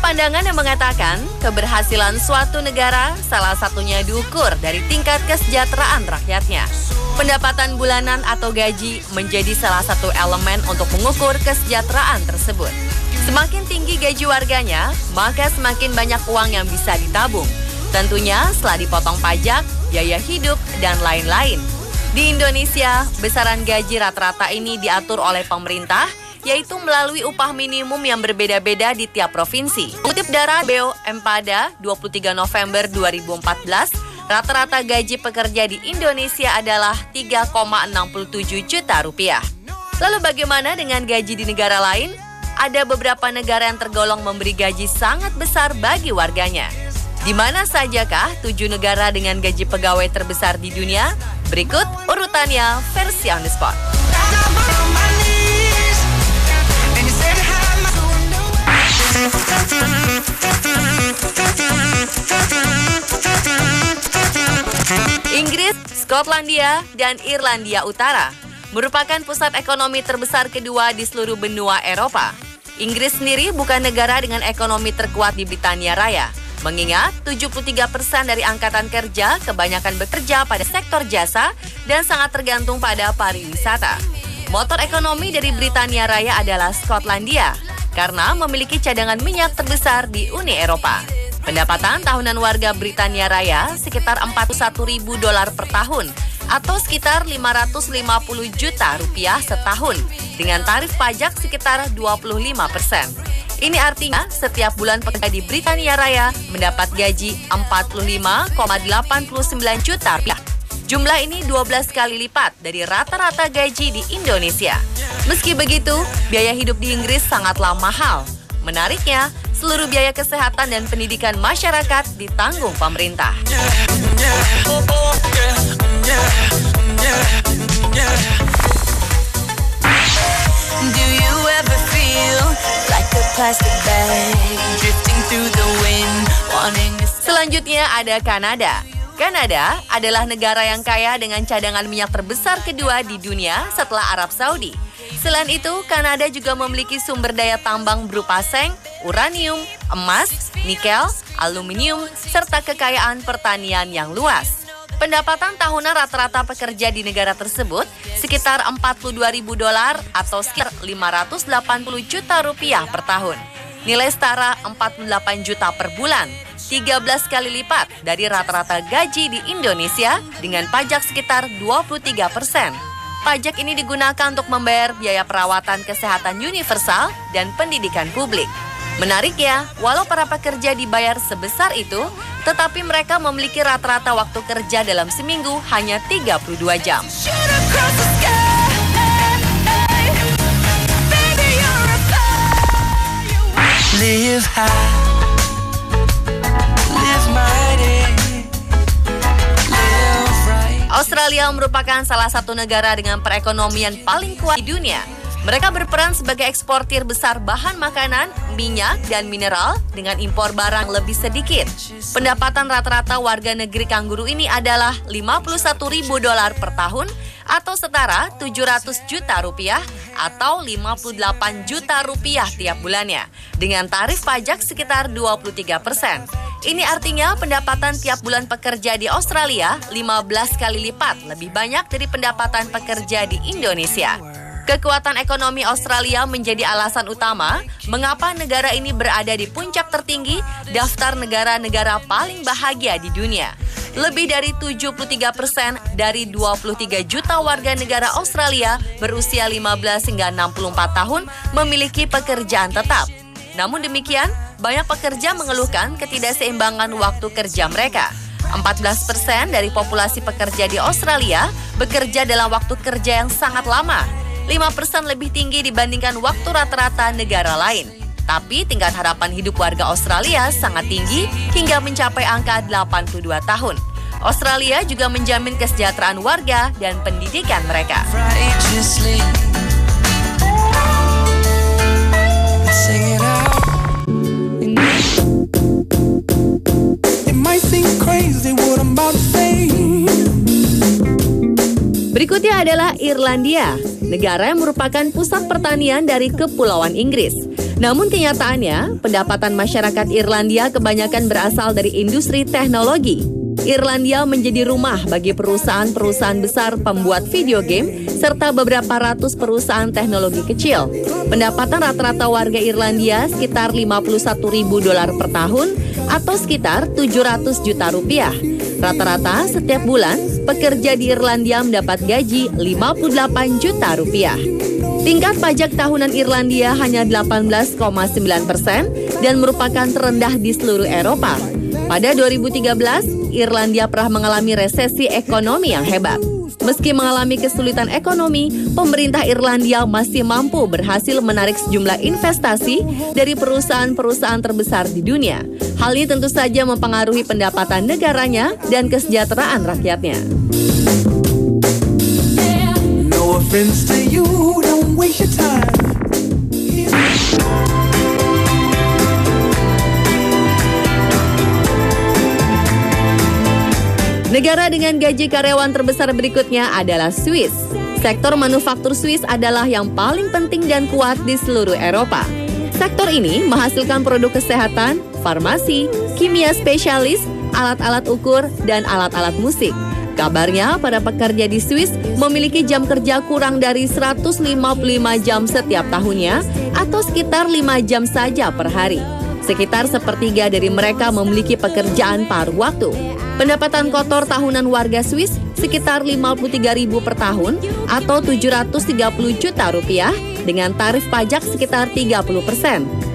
pandangan yang mengatakan keberhasilan suatu negara salah satunya diukur dari tingkat kesejahteraan rakyatnya. Pendapatan bulanan atau gaji menjadi salah satu elemen untuk mengukur kesejahteraan tersebut. Semakin tinggi gaji warganya, maka semakin banyak uang yang bisa ditabung. Tentunya setelah dipotong pajak, biaya hidup, dan lain-lain. Di Indonesia, besaran gaji rata-rata ini diatur oleh pemerintah, yaitu melalui upah minimum yang berbeda-beda di tiap provinsi. Kutip dari BO Empada 23 November 2014, rata-rata gaji pekerja di Indonesia adalah 3,67 juta rupiah. Lalu bagaimana dengan gaji di negara lain? Ada beberapa negara yang tergolong memberi gaji sangat besar bagi warganya. Di mana sajakah 7 negara dengan gaji pegawai terbesar di dunia? Berikut urutannya versi on the spot. Inggris, Skotlandia, dan Irlandia Utara merupakan pusat ekonomi terbesar kedua di seluruh benua Eropa. Inggris sendiri bukan negara dengan ekonomi terkuat di Britania Raya, mengingat 73% dari angkatan kerja kebanyakan bekerja pada sektor jasa dan sangat tergantung pada pariwisata. Motor ekonomi dari Britania Raya adalah Skotlandia, karena memiliki cadangan minyak terbesar di Uni Eropa. Pendapatan tahunan warga Britania Raya sekitar $41.000 per tahun atau sekitar 550 juta rupiah setahun dengan tarif pajak sekitar 25%. Ini artinya setiap bulan pekerja di Britania Raya mendapat gaji 45,89 juta rupiah. Jumlah ini 12 kali lipat dari rata-rata gaji di Indonesia. Meski begitu, biaya hidup di Inggris sangatlah mahal. Menariknya, seluruh biaya kesehatan dan pendidikan masyarakat ditanggung pemerintah. Do you ever feel like a plastic bag drifting through the wind, wanting to... Selanjutnya ada Kanada. Kanada adalah negara yang kaya dengan cadangan minyak terbesar kedua di dunia setelah Arab Saudi. Selain itu, Kanada juga memiliki sumber daya tambang berupa seng, uranium, emas, nikel, aluminium, serta kekayaan pertanian yang luas. Pendapatan tahunan rata-rata pekerja di negara tersebut sekitar $42.000 atau sekitar 580 juta rupiah per tahun. Nilai setara 48 juta per bulan, 13 kali lipat dari rata-rata gaji di Indonesia dengan pajak sekitar 23%. Pajak ini digunakan untuk membayar biaya perawatan kesehatan universal dan pendidikan publik. Menariknya, walau para pekerja dibayar sebesar itu, tetapi mereka memiliki rata-rata waktu kerja dalam seminggu hanya 32 jam. Live high, live mighty, live right. Australia merupakan salah satu negara dengan perekonomian paling kuat di dunia. Mereka berperan sebagai eksportir besar bahan makanan, minyak, dan mineral dengan impor barang lebih sedikit. Pendapatan rata-rata warga negeri kanguru ini adalah $51.000 per tahun atau setara 700 juta rupiah atau 58 juta rupiah tiap bulannya dengan tarif pajak sekitar 23%. Ini artinya pendapatan tiap bulan pekerja di Australia 15 kali lipat lebih banyak dari pendapatan pekerja di Indonesia. Kekuatan ekonomi Australia menjadi alasan utama mengapa negara ini berada di puncak tertinggi daftar negara-negara paling bahagia di dunia. Lebih dari 73% dari 23 juta warga negara Australia berusia 15 hingga 64 tahun memiliki pekerjaan tetap. Namun demikian, banyak pekerja mengeluhkan ketidakseimbangan waktu kerja mereka. 14% dari populasi pekerja di Australia bekerja dalam waktu kerja yang sangat lama. 5% lebih tinggi dibandingkan waktu rata-rata negara lain. Tapi tingkat harapan hidup warga Australia sangat tinggi hingga mencapai angka 82 tahun. Australia juga menjamin kesejahteraan warga dan pendidikan mereka. Berikutnya adalah Irlandia, negara yang merupakan pusat pertanian dari Kepulauan Inggris. Namun kenyataannya, pendapatan masyarakat Irlandia kebanyakan berasal dari industri teknologi. Irlandia menjadi rumah bagi perusahaan-perusahaan besar pembuat video game serta beberapa ratus perusahaan teknologi kecil. Pendapatan rata-rata warga Irlandia sekitar $51.000 per tahun atau sekitar 700 juta rupiah. Rata-rata setiap bulan, pekerja di Irlandia mendapat gaji 58 juta rupiah. Tingkat pajak tahunan Irlandia hanya 18,9% dan merupakan terendah di seluruh Eropa. Pada 2013, Irlandia pernah mengalami resesi ekonomi yang hebat. Meski mengalami kesulitan ekonomi, pemerintah Irlandia masih mampu berhasil menarik sejumlah investasi dari perusahaan-perusahaan terbesar di dunia. Hal ini tentu saja mempengaruhi pendapatan negaranya dan kesejahteraan rakyatnya. No offense to you, don't waste your time. Negara dengan gaji karyawan terbesar berikutnya adalah Swiss. Sektor manufaktur Swiss adalah yang paling penting dan kuat di seluruh Eropa. Sektor ini menghasilkan produk kesehatan, farmasi, kimia spesialis, alat-alat ukur, dan alat-alat musik. Kabarnya, para pekerja di Swiss memiliki jam kerja kurang dari 155 jam setiap tahunnya atau sekitar 5 jam saja per hari. Sekitar sepertiga dari mereka memiliki pekerjaan paruh waktu. Pendapatan kotor tahunan warga Swiss sekitar 53.000 per tahun atau 730 juta rupiah dengan tarif pajak sekitar 30%.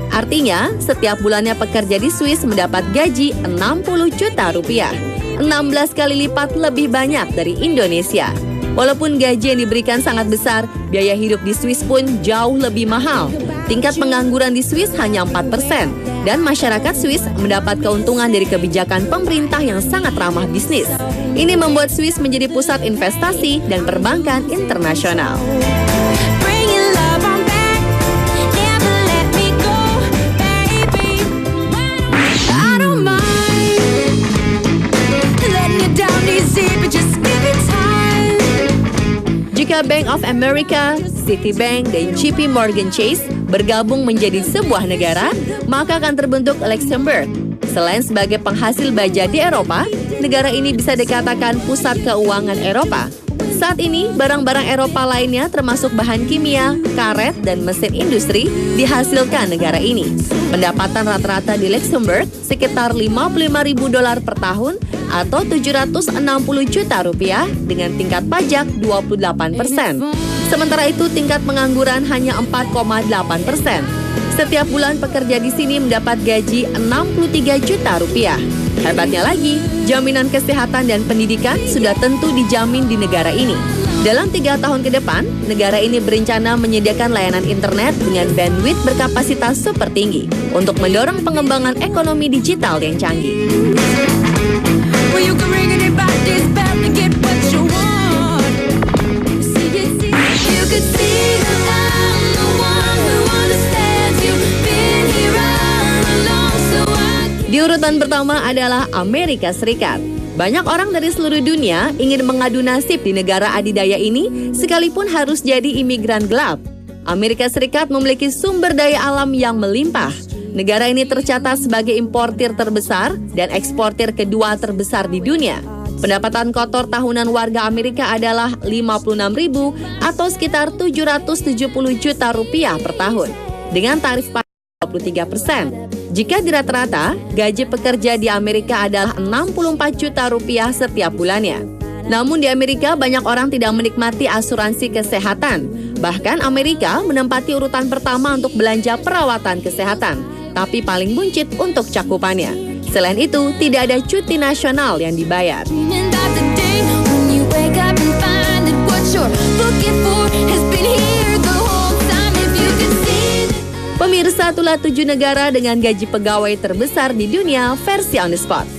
Artinya, setiap bulannya pekerja di Swiss mendapat gaji 60 juta rupiah. 16 kali lipat lebih banyak dari Indonesia. Walaupun gaji yang diberikan sangat besar, biaya hidup di Swiss pun jauh lebih mahal. Tingkat pengangguran di Swiss hanya 4%, dan masyarakat Swiss mendapat keuntungan dari kebijakan pemerintah yang sangat ramah bisnis. Ini membuat Swiss menjadi pusat investasi dan perbankan internasional. Jika Bank of America, Citibank, dan JP Morgan Chase bergabung menjadi sebuah negara, maka akan terbentuk Luxembourg. Selain sebagai penghasil baja di Eropa, negara ini bisa dikatakan pusat keuangan Eropa. Saat ini, barang-barang Eropa lainnya termasuk bahan kimia, karet, dan mesin industri dihasilkan negara ini. Pendapatan rata-rata di Luxembourg sekitar $55.000 per tahun atau 760 juta rupiah dengan tingkat pajak 28%. Sementara itu tingkat pengangguran hanya 4,8%. Setiap bulan pekerja di sini mendapat gaji 63 juta rupiah. Hebatnya lagi, jaminan kesehatan dan pendidikan sudah tentu dijamin di negara ini. Dalam 3 tahun ke depan, negara ini berencana menyediakan layanan internet dengan bandwidth berkapasitas super tinggi untuk mendorong pengembangan ekonomi digital yang canggih. Di urutan pertama adalah Amerika Serikat. Banyak orang dari seluruh dunia ingin mengadu nasib di negara adidaya ini sekalipun harus jadi imigran gelap. Amerika Serikat memiliki sumber daya alam yang melimpah. Negara ini tercatat sebagai importir terbesar dan eksportir kedua terbesar di dunia. Pendapatan kotor tahunan warga Amerika adalah 56.000 atau sekitar 770 juta rupiah per tahun dengan tarif pajak 23%. Jika di rata-rata, gaji pekerja di Amerika adalah 64 juta rupiah setiap bulannya. Namun di Amerika banyak orang tidak menikmati asuransi kesehatan. Bahkan Amerika menempati urutan pertama untuk belanja perawatan kesehatan, tapi paling buncit untuk cakupannya. Selain itu, tidak ada cuti nasional yang dibayar. Pemirsa, itulah 7 negara dengan gaji pegawai terbesar di dunia versi On The Spot.